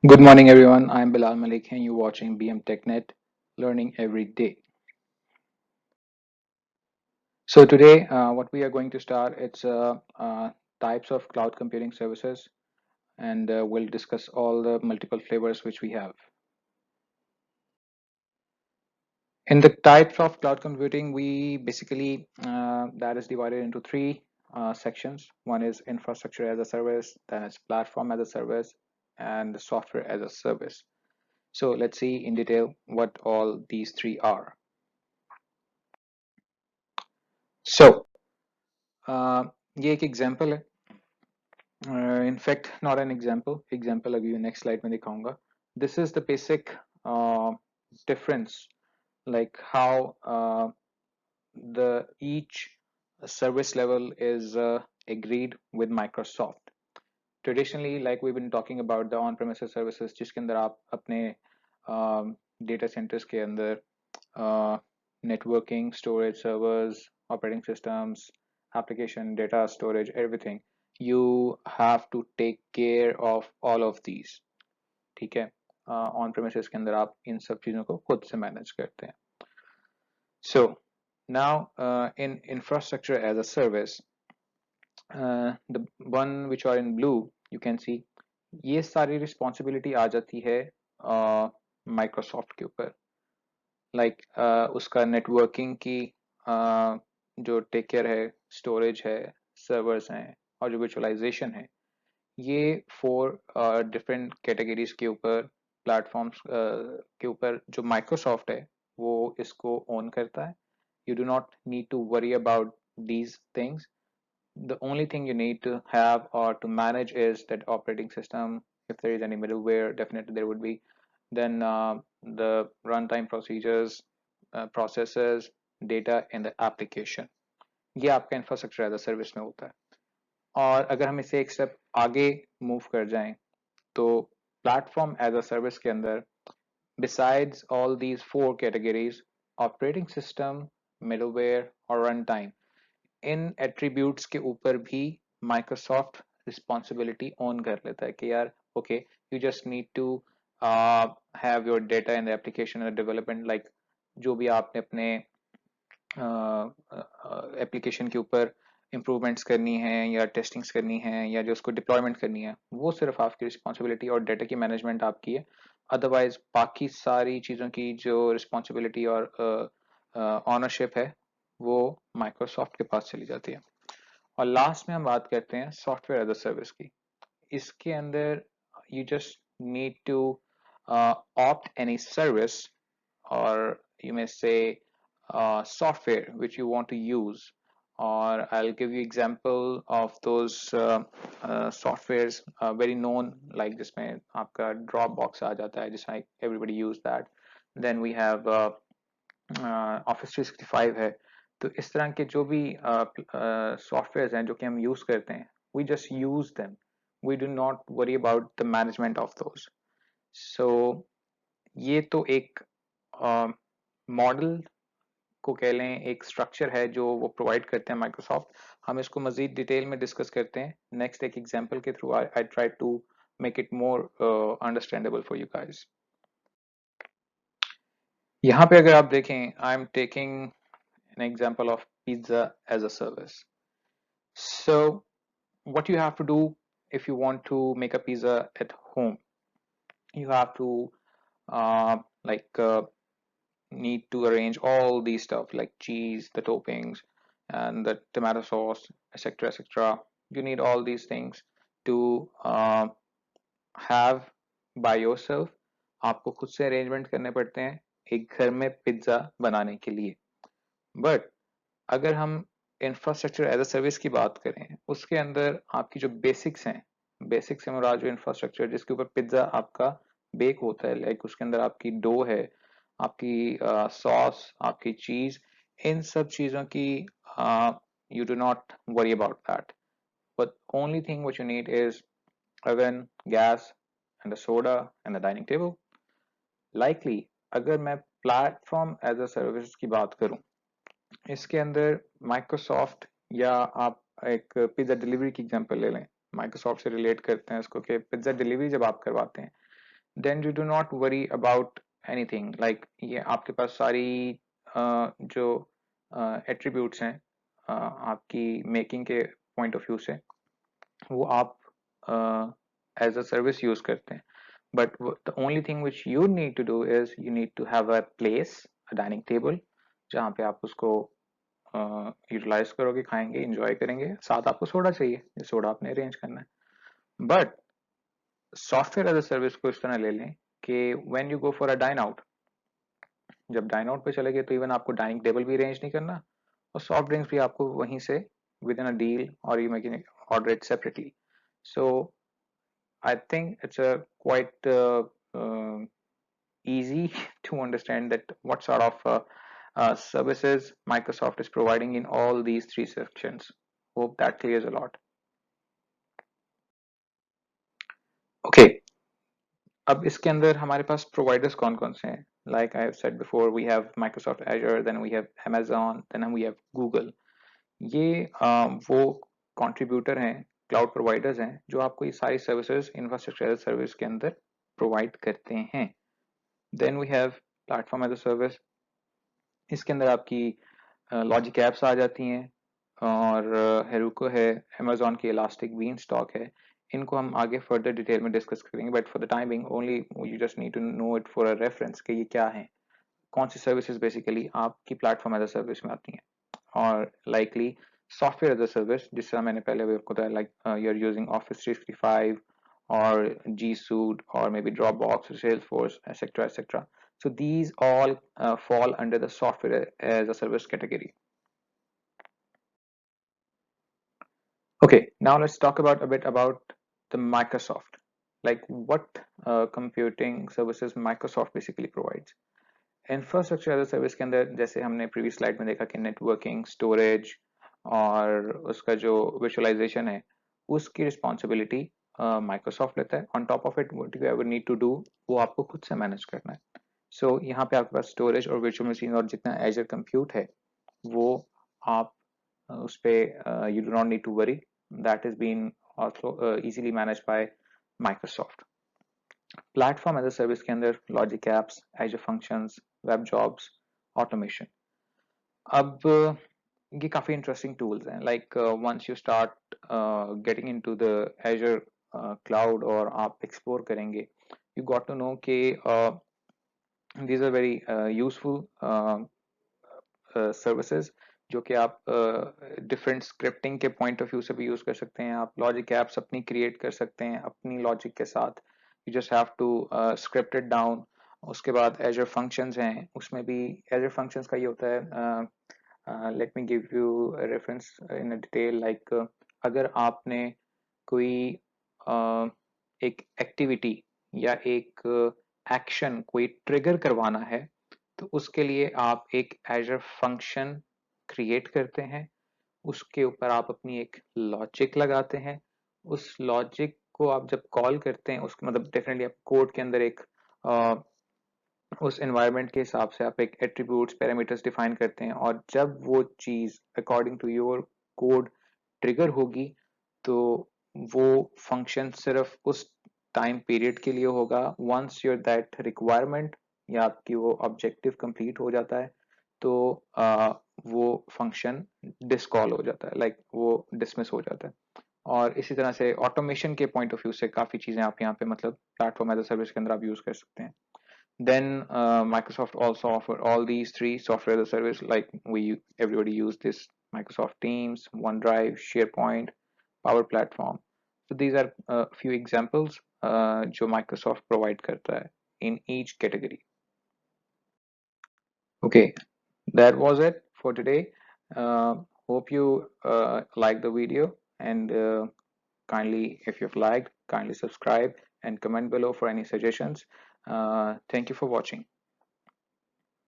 Good morning, everyone. I'm Bilal Malik, and you're watching BM TechNet, learning every day. So today, what we are going to start it's types of cloud computing services, and we'll discuss all the multiple flavors which we have. In the types of cloud computing, we basically that is divided into three sections. One is infrastructure as a service, then it's platform as a service, and the software as a service. So let's see in detail what all these three are. So ये एक example है in fact not an example अभी next slide में दिखाऊंगा this is the basic difference like how the each service level is agreed with Microsoft. Traditionally, like we've been talking about the on-premises services जिसके अंदर आप अपने data centers के अंदर networking, storage servers, operating systems, application, data storage, everything. You have to take care of all of these. ठीक है on premises के अंदर आप इन सब चीज़ों को खुद से मैनेज करते हैं. So now in infrastructure as a service, the one which are in blue, you can see ये सारी रिस्पॉन्सिबिलिटी आ जाती है माइक्रोसॉफ्ट के ऊपर. लाइक उसका नेटवर्किंग की जो टेक केयर है, स्टोरेज है, सर्वर्स हैं और जो विजुअलाइजेशन है, ये 4 डिफरेंट कैटेगरीज के ऊपर प्लेटफॉर्म्स के ऊपर जो माइक्रोसॉफ्ट है वो इसको ओन करता है. You do not need to worry about these things. The only thing you need to have or to manage is that operating system. If there is any middleware, definitely there would be. Then the runtime procedures, processes, data in the application. ये आपका infrastructure as a service में होता है. और अगर हम इसे एक स्टेप आगे मूव कर जाएं तो प्लेटफॉर्म एज अ सर्विस के अंदर besides all these 4 categories, operating system, middleware और runtime, इन एट्रीब्यूट्स के ऊपर भी माइक्रोसॉफ्ट रिस्पॉन्सिबिलिटी ओन कर लेता है कि यार okay you just need to have your data in the application development. Like जो भी आपने अपने एप्लीकेशन के ऊपर इम्प्रूवमेंट्स करनी है या टेस्टिंग्स करनी है या जो उसको डिप्लॉयमेंट करनी है, वो सिर्फ आपकी रिस्पॉन्सिबिलिटी और डेटा की मैनेजमेंट आपकी है. अदरवाइज बाकी सारी चीज़ों की जो रिस्पॉन्सिबिलिटी और ऑनरशिप है वो माइक्रोसॉफ्ट के पास चली जाती है. और लास्ट में हम बात करते हैं सॉफ्टवेयर एज अ सर्विस की. इसके अंदर you just need to opt any service or you may say software which you want to use, or I'll give you example of those softwares very known, like जिसमें आपका Dropbox आ जाता है जिसमें everybody use that. Then we have Office 365 है. तो इस तरह के जो भी सॉफ्टवेयर हैं जो कि हम यूज करते हैं, we just use them. We do not worry about the management of those. So ये तो एक मॉडल को कह लें, एक स्ट्रक्चर है जो वो प्रोवाइड करते हैं माइक्रोसॉफ्ट. हम इसको मजीद डिटेल में डिस्कस करते हैं नेक्स्ट एक एग्जांपल के थ्रू. I try to make it more understandable for you guys. यहाँ पे अगर आप देखें, I am taking an example of pizza as a service. So what you have to do if you want to make a pizza at home, you have to uh, like need to arrange all these stuff like cheese, the toppings, and the tomato sauce, etc., etc. You need all these things to have by yourself. आपको खुद से arrangement करने पड़ते हैं एक घर में pizza बनाने के लिए. बट अगर हम इंफ्रास्ट्रक्चर एज अ सर्विस की बात करें, उसके अंदर आपकी जो बेसिक्स हैं, बेसिक्स से मुराद जो इंफ्रास्ट्रक्चर जिसके ऊपर पिज्जा आपका बेक होता है, लाइक उसके अंदर आपकी डो है, आपकी सॉस, आपकी चीज, इन सब चीजों की you do not worry about that. But only thing what you need is oven, gas, and a soda and a dining table. Likely, अगर मैं प्लेटफॉर्म एज अ सर्विस की बात करूं, इसके अंदर माइक्रोसॉफ्ट या आप एक पिज्जा डिलीवरी की एग्जांपल ले लें, माइक्रोसॉफ्ट से रिलेट करते हैं इसको कि पिज्जा डिलीवरी जब आप करवाते हैं then you do not worry about anything. Like ये आपके पास सारी जो attributes हैं आपकी making के point of view से, वो आप as a service use करते हैं. But the only thing which you need to do is you need to have a place, a dining table, जहाँ पे आप उसको यूटिलाइज करोगे, खाएंगे, एंजॉय करेंगे. साथ आपको सोडा चाहिए, ये सोडा आपने अरेंज करना है. But software as a service को इस तरह ले लें कि when you go for a dine out, जब डाइन आउट पे चले गए तो इवन आपको डाइनिंग टेबल भी अरेंज नहीं करना, और सॉफ्ट ड्रिंक्स भी आपको वहीं से विद इन अ डील, और you make order it separately. So I think it's a quite easy to understand that what sort of services Microsoft is providing in all these three sections. Hope that clears a lot. Okay, अब इसके अंदर हमारे पास providers कौन कौन से हैं? Like I have said before, we have Microsoft Azure, then we have Amazon, then we have Google. ये वो कंट्रीब्यूटर हैं, क्लाउड प्रोवाइडर्स हैं, जो आपको ये सारी सर्विसेज इंफ्रास्ट्रक्चर एज सर्विस के अंदर प्रोवाइड करते हैं. Then we have platform as a service. इसके अंदर आपकी लॉजिक एप्स आ जाती हैं, और हेरुको है, अमेजोन की इलास्टिक बीन स्टॉक है. इनको हम आगे फर्दर डिटेल में डिस्कस करेंगे, but for the timing only you just need to know it for a reference कि ये क्या है, कौन सी सर्विसेज बेसिकली आपकी प्लेटफॉर्म एज अ सर्विस में आती हैं. और likely software as a service, जिस तरह मैंने पहले भी आपको बताया, like you are using office 365 or G Suite or maybe Dropbox or Salesforce, etc., etc. So these all fall under the software as a service category. Okay, now let's talk about a bit about the Microsoft, like what computing services Microsoft basically provides. Infrastructure as a service के अंदर जैसे हमने previous slide में देखा कि networking, storage और उसका जो विजुअलाइजेशन है, उसकी रिस्पॉन्सिबिलिटी माइक्रोसॉफ्ट लेता है. On top of it what you ever need to do, वो आपको खुद से मैनेज करना है. सो यहाँ पे आपके पास स्टोरेज और वर्चुअल मशीन और जितना एजर कंप्यूट है, वो आप उस पर you do not need to worry. That is been also easily manage by Microsoft. Platform as a service के अंदर logic apps, Azure functions, web jobs, automation. अब ये काफी इंटरेस्टिंग टूल्स हैं. Like once you start getting into the Azure cloud और आप explore करेंगे, you got to know कि these are very useful services, जो कि आप डिफरेंट स्क्रिप्टिंग के पॉइंट ऑफ व्यू से भी यूज कर सकते हैं. आप लॉजिक एप्स अपनी क्रिएट कर सकते हैं अपनी लॉजिक के साथ. You just have to script it down. उसके बाद एजर फंक्शंस हैं, उसमें भी एजर फंक्शंस का ये होता है, let me give you reference in detail. Like अगर आपने कोई एक एक्टिविटी या एक एक्शन कोई ट्रिगर करवाना है, तो उसके लिए आप एक एजर फंक्शन क्रिएट करते हैं. उसके ऊपर आप अपनी एक लॉजिक लगाते हैं. उस लॉजिक को आप जब कॉल करते हैं, उसके मतलब डेफिनेटली आप कोड के अंदर एक उस एनवायरनमेंट के हिसाब से आप एक एट्रीब्यूट्स, पैरामीटर्स डिफाइन करते हैं, और जब वो चीज according to your code trigger होगी, तो वो फंक्शन सिर्फ उस टाइम पीरियड के लिए होगा. वंस योर दैट रिक्वायरमेंट या आपकी वो ऑब्जेक्टिव कंप्लीट हो जाता है, तो वो फंक्शन डिसकॉल हो जाता है, लाइक वो डिसमिस हो जाता है. और इसी तरह से ऑटोमेशन के पॉइंट ऑफ व्यू से काफी चीजें आप यहाँ पे मतलब प्लेटफॉर्म एज अ सर्विस के अंदर आप यूज कर सकते हैं. Then Microsoft also offer all these three software as a service, like everybody use this Microsoft Teams, OneDrive, SharePoint, Power Platform. So these are a few examples जो Microsoft provide करता है in each category. Okay, that was it for today. Hope you like the video, and kindly, if you've liked, kindly subscribe and comment below for any suggestions. Thank you for watching.